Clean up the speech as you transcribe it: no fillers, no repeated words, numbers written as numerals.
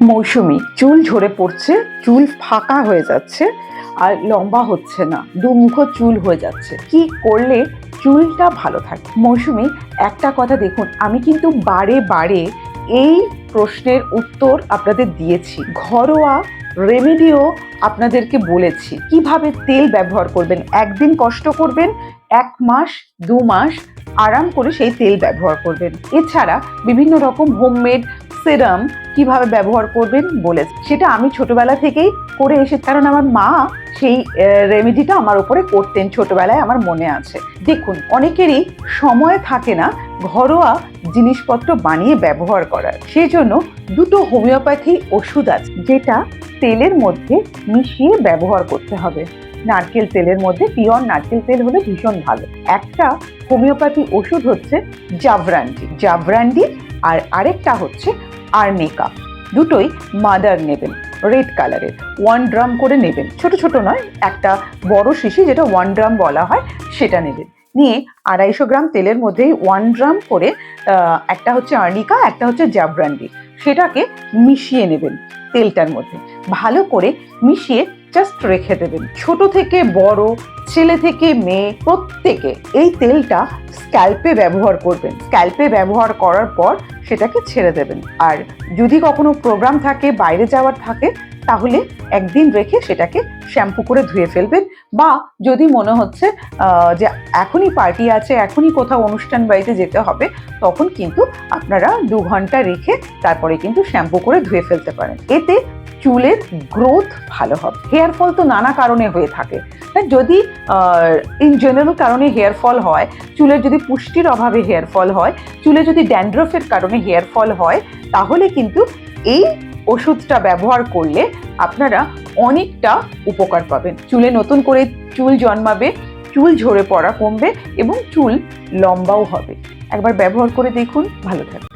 মৌসুমী, চুল ঝরে পড়ছে, চুল ফাঁকা হয়ে যাচ্ছে আর লম্বা হচ্ছে না, দুমুখো চুল হয়ে যাচ্ছে। কি করলে চুলটা ভালো থাকে? মৌসুমী, একটা কথা দেখুন, আমি কিন্তু বারে বারে এই প্রশ্নের উত্তর আপনাদের দিয়েছি, ঘরোয়া রেমেডিও আপনাদেরকে বলেছি কিভাবে তেল ব্যবহার করবেন। একদিন কষ্ট করবেন, 1 মাস 2 মাস আরাম করে সেই তেল ব্যবহার করবেন। এছাড়া বিভিন্ন রকম হোমমেড সেরাম কিভাবে ব্যবহার করবেন বলেছে, সেটা আমি ছোটবেলা থেকেই করে এসেছি, কারণ আমার মা সেই রেমেডিটা আমার উপরে করতেন ছোটবেলায়, আমার মনে আছে। দেখুন, অনেকেরই সময় থাকে না ঘরোয়া জিনিসপত্র বানিয়ে ব্যবহার করার, সেই জন্য দুটো হোমিওপ্যাথি ওষুধ আছে যেটা তেলের মধ্যে মিশিয়ে ব্যবহার করতে হবে। নারকেল তেলের মধ্যে পিওর নারকেল তেল হলে ভীষণ ভালো। একটা হোমিওপ্যাথি ওষুধ হচ্ছে জাভরান্ডি আর আরেকটা হচ্ছে আর্নিকা। দুটোই মাদার নেবেন, রেড কালারের, 1 ড্রাম করে নেবেন, ছোট ছোট নয়, একটা বড় শিশি যেটা 1 ড্রাম বলা হয় সেটা নেবেন। নিয়ে 250 গ্রাম তেলের মধ্যেই 1 ড্রাম করে একটা হচ্ছে আর্নিকা, একটা হচ্ছে জাভরান্ডি, সেটাকে মিশিয়ে নেবেন তেলটার মধ্যে। ভালো করে মিশিয়ে জাস্ট রেখে দেবেন। ছোট থেকে বড়, ছেলে থেকে মেয়ে, প্রত্যেকে এই তেলটা স্ক্যাল্পে ব্যবহার করবেন। স্ক্যাল্পে ব্যবহার করার পর সেটাকে ছেড়ে দেবেন। আর যদি কখনো প্রোগ্রাম থাকে, বাইরে যাওয়ার থাকে, তাহলে একদিন রেখে সেটাকে শ্যাম্পু করে ধুয়ে ফেলবেন। বা যদি মনে হচ্ছে যে এখনই পার্টি আছে, এখনই কোথাও অনুষ্ঠান বাড়িতে যেতে হবে, তখন কিন্তু আপনারা 2 ঘন্টা রেখে তারপরে কিন্তু শ্যাম্পু করে ধুয়ে ফেলতে পারেন। এতে চুলের গ্রোথ ভালো হবে। হেয়ার ফল তো নানা কারণে হয়ে থাকে, যদি ইন জেনারেল কারণে হেয়ার ফল হয়, চুলের যদি পুষ্টির অভাবে হেয়ার ফল হয়, চুলে যদি ড্যান্ড্রফের কারণে হেয়ার ফল হয়, তাহলে কিন্তু এই ওষুধটা ব্যবহার করলে আপনারা অনেকটা উপকার পাবেন। চুলে নতুন করে চুল জন্মাবে, চুল ঝরে পড়া কমবে এবং চুল লম্বাও হবে। একবার ব্যবহার করে দেখুন, ভালো থাকবে।